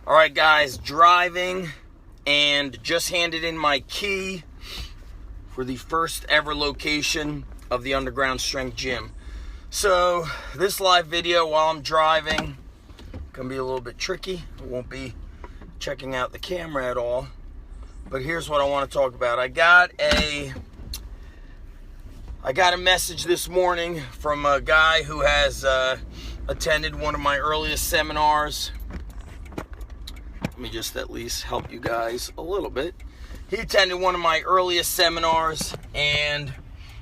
All right, guys, driving and just handed in my key for the first ever location of the Underground Strength Gym. So this live video while I'm driving gonna be a little bit tricky. I won't be checking out the camera at all, but here's what I want to talk about. I got a message this morning from a guy who has attended one of my earliest seminars. Let me just at least help you guys a little bit. He attended one of my earliest seminars and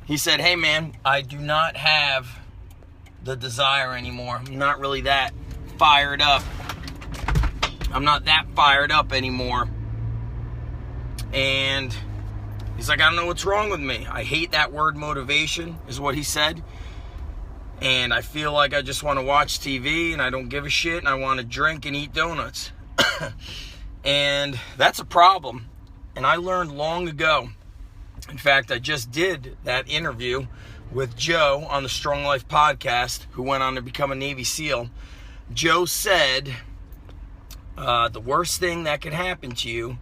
he said, hey man, I do not have the desire anymore. I'm not really that fired up. I'm not that fired up anymore. And he's like, I don't know what's wrong with me. I hate that word motivation, is what he said. And I feel like I just want to watch TV and I don't give a shit and I want to drink and eat donuts. And that's a problem. And I learned long ago. In fact, I just did that interview with Joe on the Strong Life podcast, who went on to become a Navy SEAL. Joe said, the worst thing that can happen to you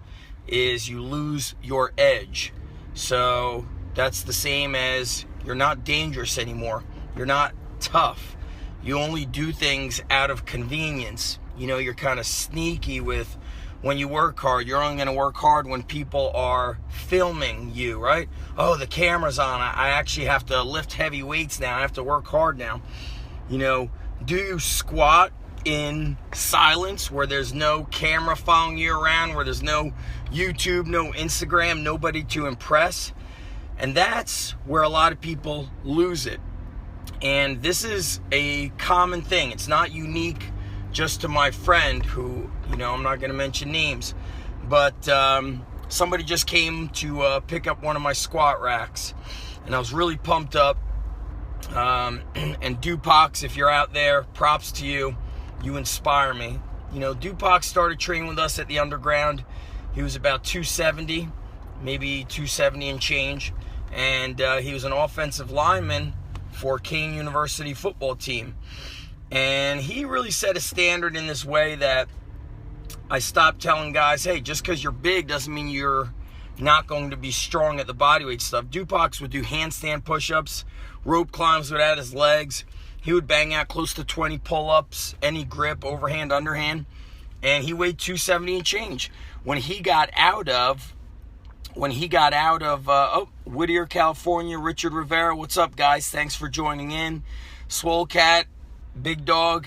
is you lose your edge. So that's the same as you're not dangerous anymore. You're not tough. You only do things out of convenience. You know, you're kind of sneaky with when you work hard. You're only going to work hard when people are filming you, right? Oh, the camera's on. I actually have to lift heavy weights now. I have to work hard now. You know, do you squat in silence where there's no camera following you around, where there's no YouTube, no Instagram, nobody to impress? And that's where a lot of people lose it. And this is a common thing. It's not unique just to my friend who, you know, I'm not going to mention names, but somebody just came to pick up one of my squat racks, and I was really pumped up. And Dupax, if you're out there, props to you. You inspire me. You know, Dupax started training with us at the Underground. He was about 270, maybe 270 and change, and he was an offensive lineman for Kane University football team. And he really set a standard in this way that I stopped telling guys, hey, just because you're big doesn't mean you're not going to be strong at the bodyweight stuff. Dupax would do handstand push-ups, rope climbs without his legs. He would bang out close to 20 pull-ups, any grip, overhand, underhand. And he weighed 270 and change. When he got out of Whittier, California, Richard Rivera, what's up, guys? Thanks for joining in. Swole Cat, Big Dog,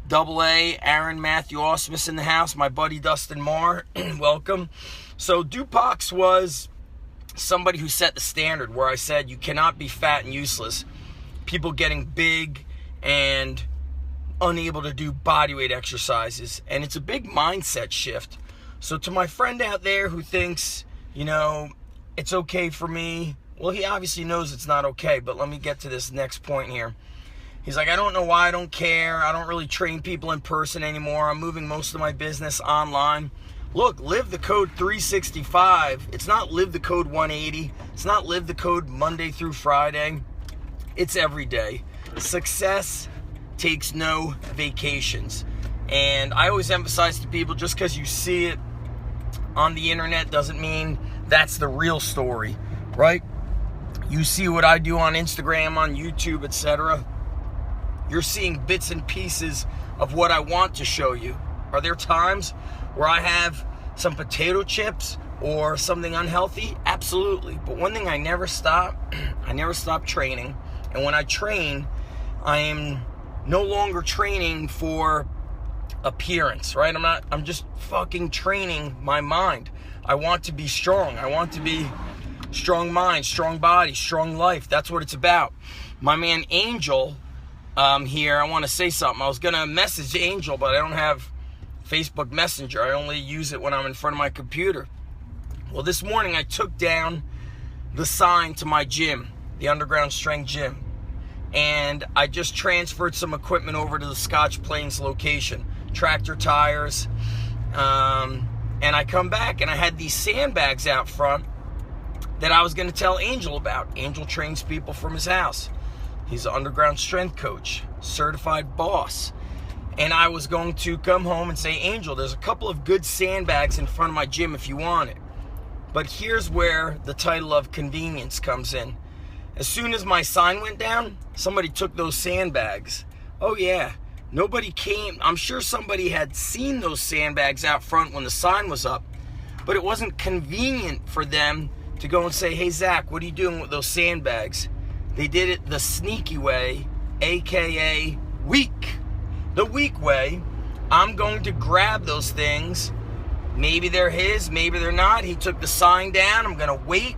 Double A, Aaron, Matthew Osmus in the house, my buddy Dustin Marr, welcome. So Dupax was somebody who set the standard where I said you cannot be fat and useless. People getting big and unable to do bodyweight exercises. And it's a big mindset shift. So to my friend out there who thinks, you know, it's okay for me, well, he obviously knows it's not okay, but let me get to this next point here. He's like, I don't know why I don't care. I don't really train people in person anymore. I'm moving most of my business online. Look, live the code 365. It's not live the code 180. It's not live the code Monday through Friday. It's every day. Success takes no vacations. And I always emphasize to people, just because you see it on the internet doesn't mean that's the real story, right? You see what I do on Instagram, on YouTube, etc. You're seeing bits and pieces of what I want to show you. Are there times where I have some potato chips or something unhealthy? Absolutely. But one thing I never stop training. And when I train, I am no longer training for appearance, right? I'm just fucking training my mind. I want to be strong. I want to be strong mind, strong body, strong life. That's what it's about. My man Angel here, I want to say something. I was going to message Angel, but I don't have Facebook Messenger. I only use it when I'm in front of my computer. Well, this morning I took down the sign to my gym, the Underground Strength Gym, and I just transferred some equipment over to the Scotch Plains location, tractor tires, and I come back and I had these sandbags out front that I was going to tell Angel about. Angel trains people from his house. He's an Underground Strength coach, certified boss. And I was going to come home and say, Angel, there's a couple of good sandbags in front of my gym if you want it. But here's where the title of convenience comes in. As soon as my sign went down, somebody took those sandbags. Oh yeah, nobody came. I'm sure somebody had seen those sandbags out front when the sign was up, but it wasn't convenient for them to go and say, hey Zach, what are you doing with those sandbags? They did it the sneaky way, AKA weak. The weak way. I'm going to grab those things. Maybe they're his, maybe they're not. He took the sign down. I'm going to wait.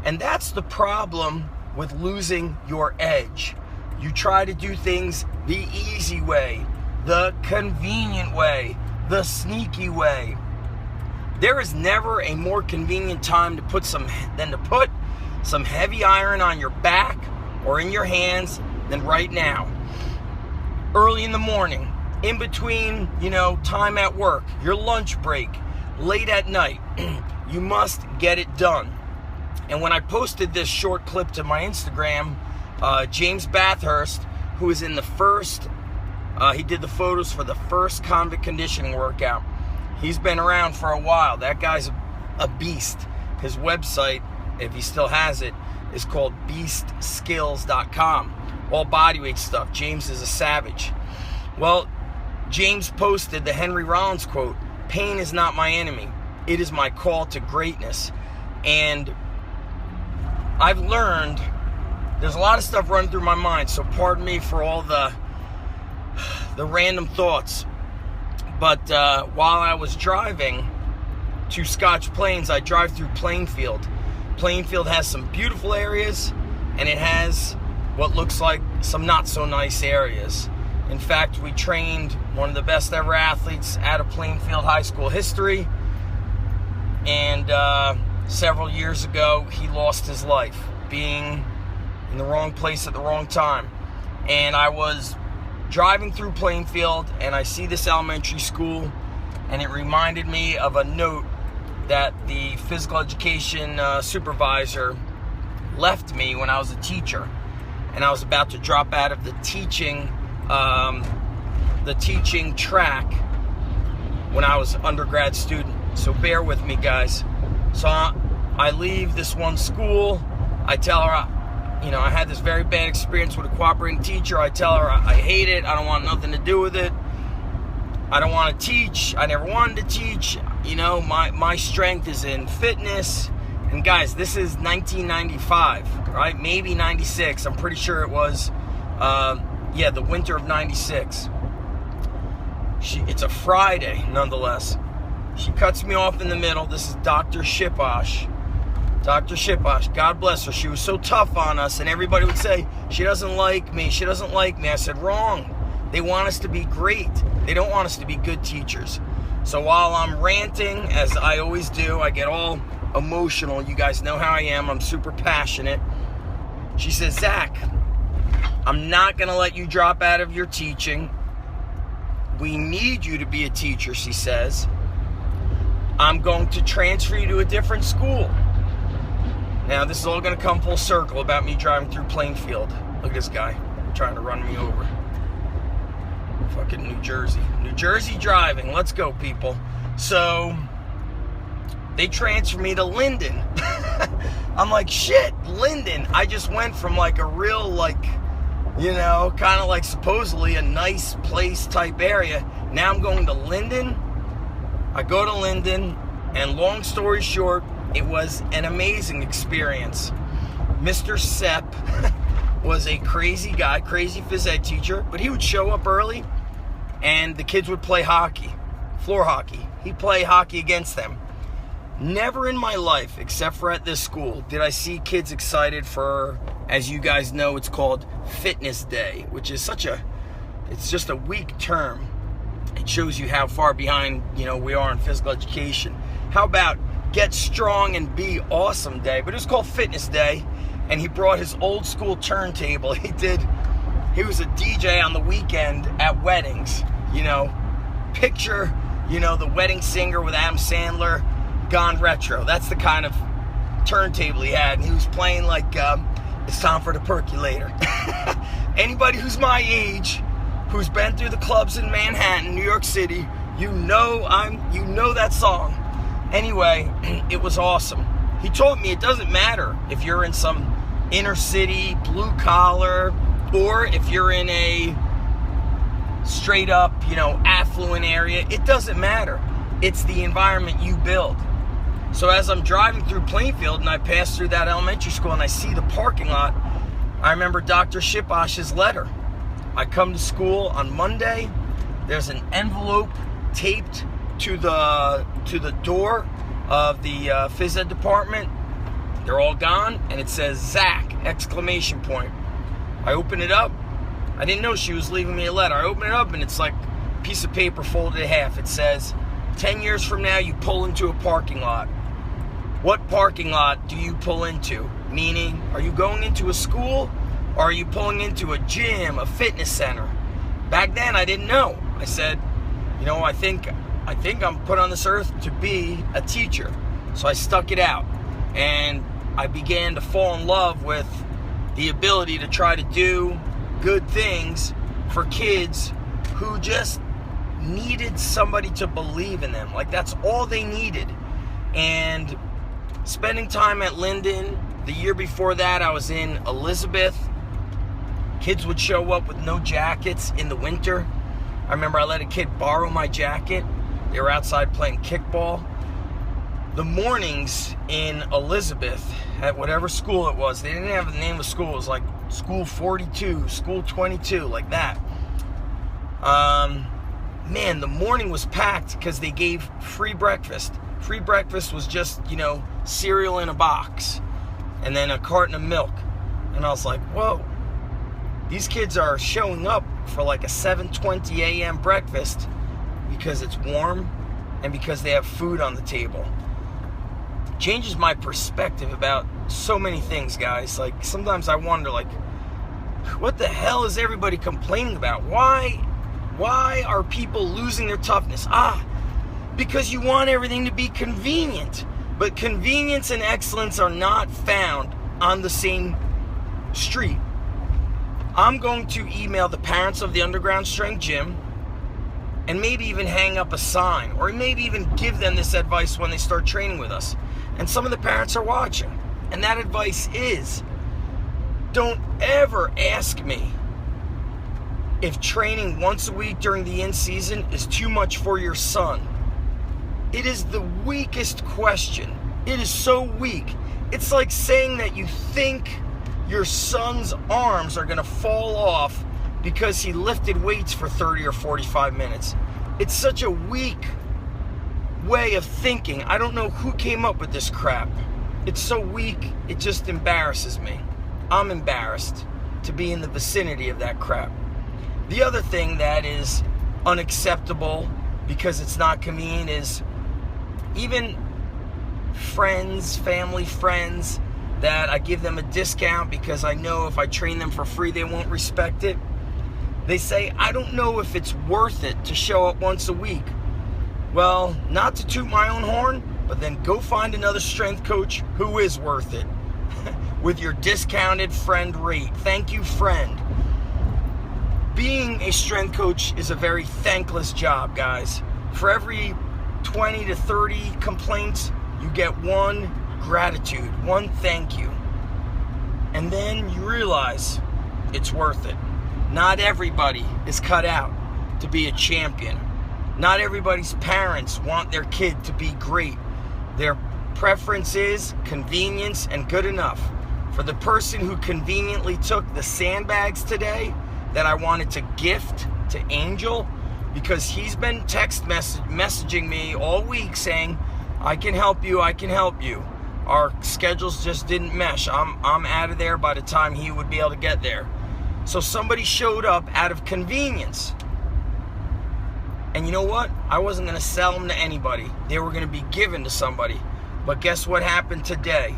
And that's the problem with losing your edge. You try to do things the easy way, the convenient way, the sneaky way. There is never a more convenient time to put some heavy iron on your back or in your hands than right now. Early in the morning, in between, time at work, your lunch break, late at night, you must get it done. And when I posted this short clip to my Instagram, James Bathurst, who is in the first, he did the photos for the first convict conditioning workout. He's been around for a while. That guy's a beast. His website, if he still has it, is called beastskills.com. All bodyweight stuff. James is a savage. Well, James posted the Henry Rollins quote, "Pain is not my enemy. It is my call to greatness." And I've learned, there's a lot of stuff running through my mind, so pardon me for all the random thoughts. But while I was driving to Scotch Plains, I drive through Plainfield. Plainfield has some beautiful areas, and it has what looks like some not so nice areas. In fact, we trained one of the best ever athletes out of Plainfield High School history, and several years ago he lost his life being in the wrong place at the wrong time. And I was driving through Plainfield and I see this elementary school, and it reminded me of a note that the physical education supervisor left me when I was a teacher, and I was about to drop out of the teaching track when I was an undergrad student. So bear with me, guys. So I leave this one school. I tell her, I had this very bad experience with a cooperating teacher. I tell her I hate it. I don't want nothing to do with it. I don't want to teach. I never wanted to teach. My strength is in fitness. And guys, this is 1995, right? Maybe 96. I'm pretty sure it was, the winter of 96. It's a Friday, nonetheless. She cuts me off in the middle. This is Dr. Shiposh. Dr. Shiposh, God bless her. She was so tough on us, and everybody would say, she doesn't like me. She doesn't like me. I said, wrong. They want us to be great. They don't want us to be good teachers. So while I'm ranting, as I always do, I get all emotional. You guys know how I am. I'm super passionate. She says, Zach, I'm not going to let you drop out of your teaching. We need you to be a teacher, she says. I'm going to transfer you to a different school. Now, this is all going to come full circle about me driving through Plainfield. Look at this guy trying to run me over. Fucking New Jersey. New Jersey driving. Let's go, people. So they transfer me to Linden. I'm like, shit, Linden. I just went from like a real, kind of like supposedly a nice place type area. Now I'm going to Linden. I go to Linden, and long story short, it was an amazing experience. Mr. Sepp was a crazy guy, crazy phys ed teacher, but he would show up early, and the kids would play hockey, floor hockey. He'd play hockey against them. Never in my life, except for at this school, did I see kids excited for, as you guys know, it's called Fitness Day, which is it's just a weak term. It shows you how far behind, we are in physical education. How about Get Strong and Be Awesome Day? But it was called Fitness Day, and he brought his old school turntable. He was a DJ on the weekend at weddings. Picture, the wedding singer with Adam Sandler gone retro. That's the kind of turntable he had. And he was playing like, it's time for the percolator. Anybody who's my age who's been through the clubs in Manhattan, New York City, you know that song. Anyway, it was awesome. He told me it doesn't matter if you're in some inner city, blue collar, or if you're in a straight up, affluent area. It doesn't matter. It's the environment you build. So as I'm driving through Plainfield and I pass through that elementary school and I see the parking lot, I remember Dr. Shiposh's letter. I come to school on Monday. There's an envelope taped to the door of the phys ed department. They're all gone, and it says Zach! I open it up. I didn't know she was leaving me a letter. I open it up, and it's like a piece of paper folded in half. It says, 10 years from now, you pull into a parking lot. What parking lot do you pull into? Meaning, are you going into a school, or are you pulling into a gym, a fitness center? Back then, I didn't know. I said, I think I'm put on this earth to be a teacher. So I stuck it out. And I began to fall in love with the ability to try to do good things for kids who just needed somebody to believe in them. Like, that's all they needed. And spending time at Linden, the year before that, I was in Elizabeth. Kids would show up with no jackets in the winter. I remember I let a kid borrow my jacket. They were outside playing kickball. The mornings in Elizabeth, at whatever school it was, they didn't have the name of school. It was like School 42, School 22, like that. Man, the morning was packed because they gave free breakfast. Free breakfast was just, cereal in a box and then a carton of milk. And I was like, whoa, these kids are showing up for like a 7:20 a.m. breakfast because it's warm and because they have food on the table. Changes my perspective about so many things, guys. Like, sometimes I wonder, like, what the hell is everybody complaining about? Why are people losing their toughness? Because you want everything to be convenient. But convenience and excellence are not found on the same street. I'm going to email the parents of the Underground Strength Gym and maybe even hang up a sign, or maybe even give them this advice when they start training with us. And some of the parents are watching. And that advice is, don't ever ask me if training once a week during the in-season is too much for your son. It is the weakest question. It is so weak. It's like saying that you think your son's arms are going to fall off because he lifted weights for 30 or 45 minutes. It's such a weak way of thinking. I don't know who came up with this crap. It's so weak, it just embarrasses me. I'm embarrassed to be in the vicinity of that crap. The other thing that is unacceptable because it's not convenient is even family friends that I give them a discount because I know if I train them for free, they won't respect it. They say, I don't know if it's worth it to show up once a week. Well, not to toot my own horn, but then go find another strength coach who is worth it with your discounted friend rate. Thank you, friend. Being a strength coach is a very thankless job, guys. For every 20 to 30 complaints, you get one gratitude, one thank you. And then you realize it's worth it. Not everybody is cut out to be a champion. Not everybody's parents want their kid to be great. Their preference is convenience and good enough. For the person who conveniently took the sandbags today that I wanted to gift to Angel, because he's been messaging me all week saying, I can help you, I can help you. Our schedules just didn't mesh. I'm out of there by the time he would be able to get there. So somebody showed up out of convenience. And you know what? I wasn't going to sell them to anybody. They were going to be given to somebody. But guess what happened today?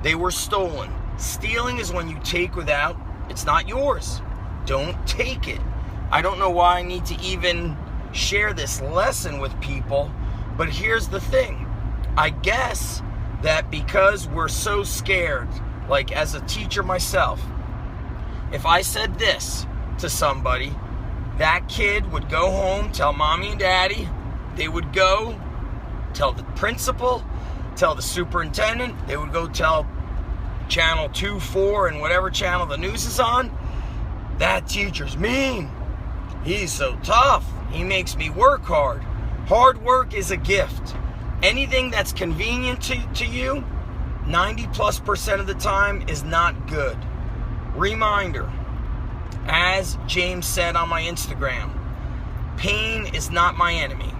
They were stolen. Stealing is when you take without, it's not yours. Don't take it. I don't know why I need to even share this lesson with people, but here's the thing. I guess that because we're so scared, like as a teacher myself, if I said this to somebody, That kid would go home, tell mommy and daddy. They would go tell the principal, tell the superintendent. They would go tell channel 2, 4, and whatever channel the news is on. That teacher's mean. He's so tough. He makes me work hard. Hard work is a gift. Anything that's convenient to you, 90+% of the time is not good. Reminder, as James said on my Instagram, pain is not my enemy.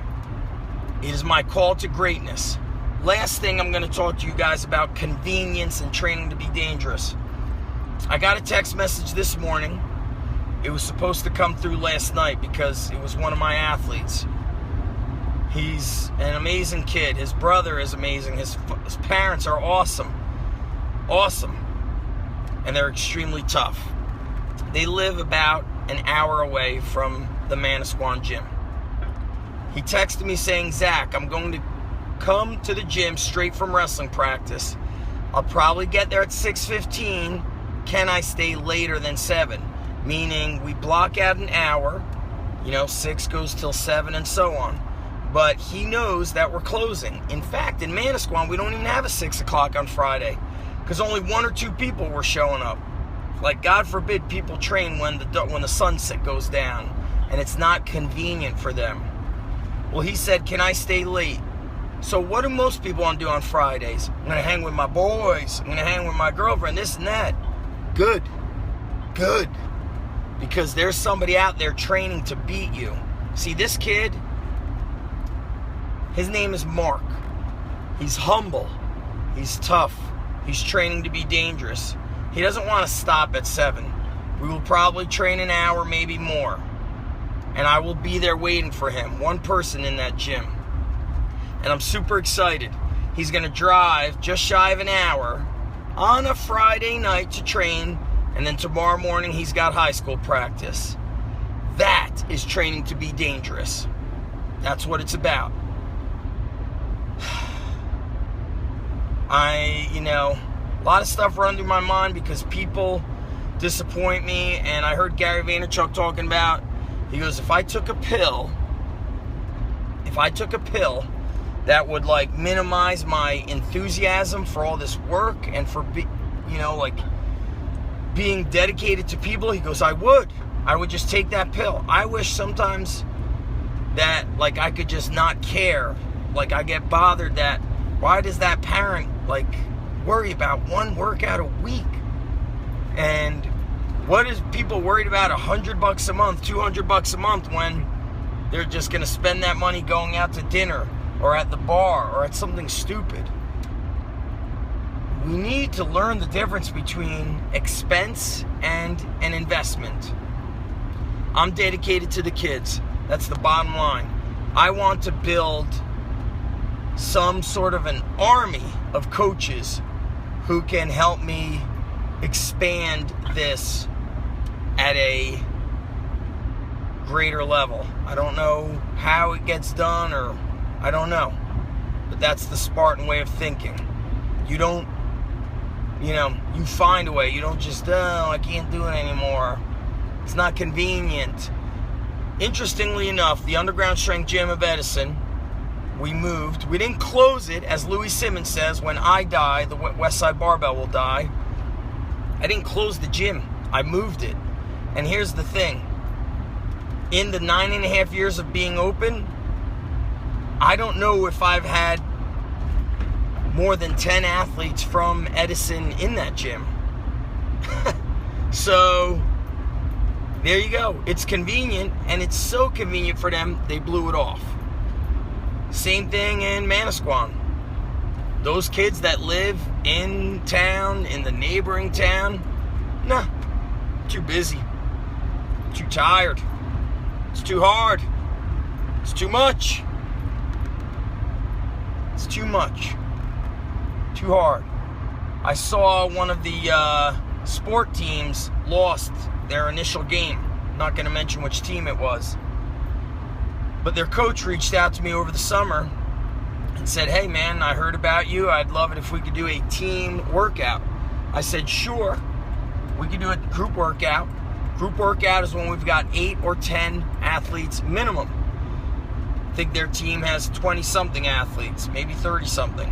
It is my call to greatness. Last thing I'm going to talk to you guys about convenience and training to be dangerous. I got a text message this morning. It was supposed to come through last night because it was one of my athletes. He's an amazing kid. His brother is amazing. His parents are awesome. Awesome. And they're extremely tough. They live about an hour away from the Manasquan gym. He texted me saying, Zach, I'm going to come to the gym straight from wrestling practice. I'll probably get there at 6:15. Can I stay later than 7? Meaning we block out an hour. 6 goes till 7 and so on. But he knows that we're closing. In fact, in Manasquan, we don't even have a 6 o'clock on Friday because only 1 or 2 people were showing up. Like, God forbid people train when the sunset goes down and it's not convenient for them. Well, he said, can I stay late? So what do most people want to do on Fridays? I'm going to hang with my boys. I'm going to hang with my girlfriend, this and that. Good. Good. Because there's somebody out there training to beat you. See, this kid, his name is Mark. He's humble. He's tough. He's training to be dangerous. He doesn't want to stop at 7. We will probably train an hour, maybe more. And I will be there waiting for him. One person in that gym. And I'm super excited. He's going to drive just shy of an hour on a Friday night to train. And then tomorrow morning he's got high school practice. That is training to be dangerous. That's what it's about. A lot of stuff run through my mind because people disappoint me. And I heard Gary Vaynerchuk talking about, he goes, if I took a pill that would minimize my enthusiasm for all this work and for being dedicated to people, he goes, I would just take that pill. I wish sometimes that I could just not care. I get bothered that why does that parent worry about 1 workout a week? And what is people worried about $100 a month, $200 a month when they're just going to spend that money going out to dinner or at the bar or at something stupid? We need to learn the difference between expense and an investment. I'm dedicated to the kids. That's the bottom line. I want to build some sort of an army of coaches who can help me expand this at a greater level. I don't know how it gets done, or I don't know. But that's the Spartan way of thinking. You don't, you find a way. You don't just, I can't do it anymore. It's not convenient. Interestingly enough, the Underground Strength Gym of Edison, we moved. We didn't close it, as Louis Simmons says, when I die, the Westside Barbell will die. I didn't close the gym. I moved it. And here's the thing. In the 9.5 years of being open, I don't know if I've had more than 10 athletes from Edison in that gym. So, there you go. It's convenient, and it's so convenient for them, they blew it off. Same thing in Manasquan. Those kids that live in town, in the neighboring town, nah, too busy, too tired, it's too hard, it's too much, it's too much, too hard. I saw one of the sport teams lost their initial game. Not going to mention which team it was. But their coach reached out to me over the summer and said, hey man, I heard about you. I'd love it if we could do a team workout. I said, sure. We could do a group workout. Group workout is when we've got 8 or 10 athletes minimum. I think their team has 20-something athletes, maybe 30-something.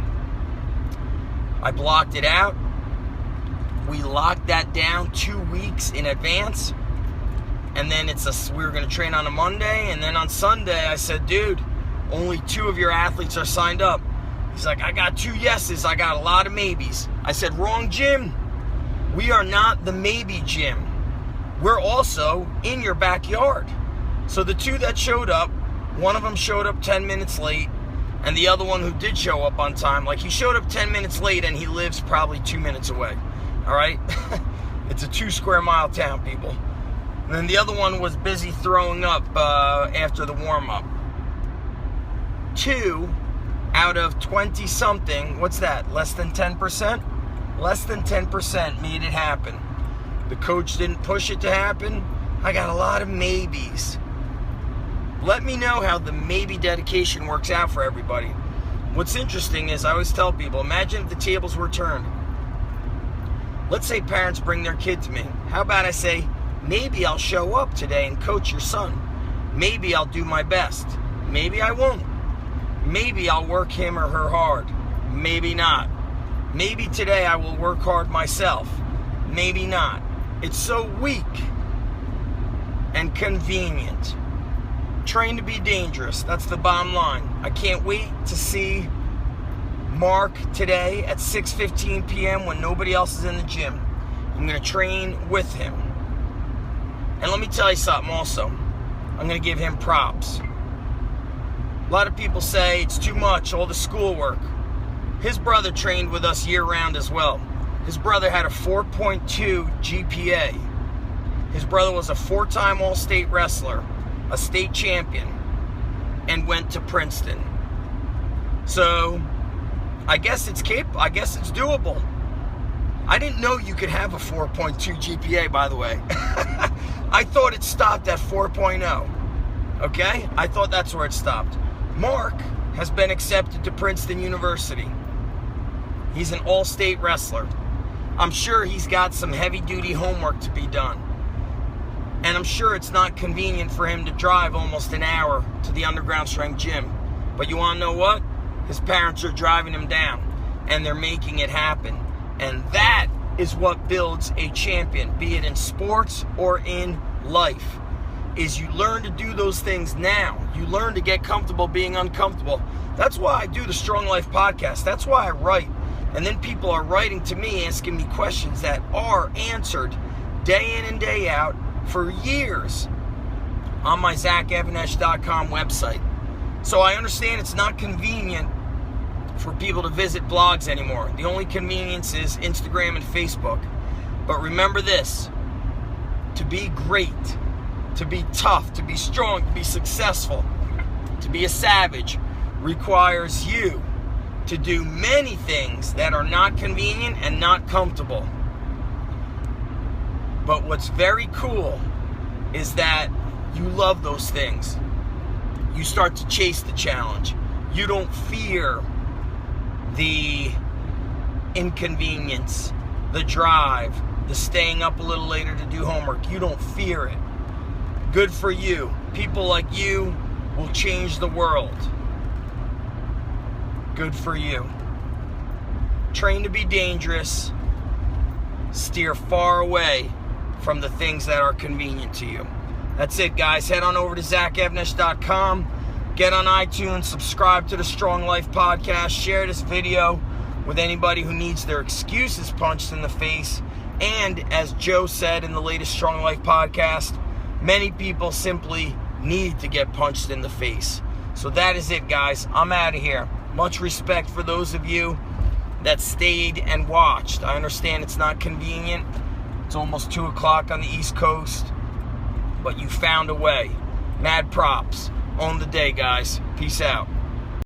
I blocked it out. We locked that down 2 weeks in advance. And then we were going to train on a Monday. And then on Sunday, I said, dude, only 2 of your athletes are signed up. He's like, I got 2 yeses. I got a lot of maybes. I said, wrong gym. We are not the maybe gym. We're also in your backyard. So the 2 that showed up, one of them showed up 10 minutes late, and the other one who did show up on time, like he showed up 10 minutes late and he lives probably 2 minutes away. All right? It's a 2 square mile town, people. And then the other one was busy throwing up after the warm-up. 2 out of 20-something, what's that, less than 10%? Less than 10% made it happen. The coach didn't push it to happen. I got a lot of maybes. Let me know how the maybe dedication works out for everybody. What's interesting is I always tell people, imagine if the tables were turned. Let's say parents bring their kid to me. How about I say, maybe I'll show up today and coach your son. Maybe I'll do my best. Maybe I won't. Maybe I'll work him or her hard. Maybe not. Maybe today I will work hard myself. Maybe not. It's so weak and convenient. Train to be dangerous. That's the bottom line. I can't wait to see Mark today at 6:15 p.m. when nobody else is in the gym. I'm going to train with him. And let me tell you something also. I'm going to give him props. A lot of people say it's too much, all the schoolwork. His brother trained with us year-round as well. His brother had a 4.2 GPA. His brother was a 4-time All-State wrestler, a state champion, and went to Princeton. So, I guess it's doable. I didn't know you could have a 4.2 GPA, by the way. I thought it stopped at 4.0. Okay? I thought that's where it stopped. Mark has been accepted to Princeton University. He's an all-state wrestler. I'm sure he's got some heavy-duty homework to be done. And I'm sure it's not convenient for him to drive almost an hour to the Underground Strength Gym. But you want to know what? His parents are driving him down, and they're making it happen. And that is what builds a champion, be it in sports or in life, is you learn to do those things now. You learn to get comfortable being uncomfortable. That's why I do the Strong Life podcast. That's why I write. And then people are writing to me, asking me questions that are answered day in and day out for years on my ZachEvanesh.com website. So I understand it's not convenient for people to visit blogs anymore. The only convenience is Instagram and Facebook. But remember this, to be great, to be tough, to be strong, to be successful, to be a savage requires you to do many things that are not convenient and not comfortable. But what's very cool is that you love those things. You start to chase the challenge. You don't fear the inconvenience, the drive, the staying up a little later to do homework. You don't fear it. Good for you. People like you will change the world. Good for you. Train to be dangerous. Steer far away from the things that are convenient to you. That's it, guys. Head on over to ZachEvanesh.com. Get on iTunes. Subscribe to the Strong Life podcast. Share this video with anybody who needs their excuses punched in the face. And as Joe said in the latest Strong Life podcast, many people simply need to get punched in the face. So that is it, guys. I'm out of here. Much respect for those of you that stayed and watched. I understand it's not convenient. It's almost 2 o'clock on the East Coast. But you found a way. Mad props. Own the day, guys. Peace out.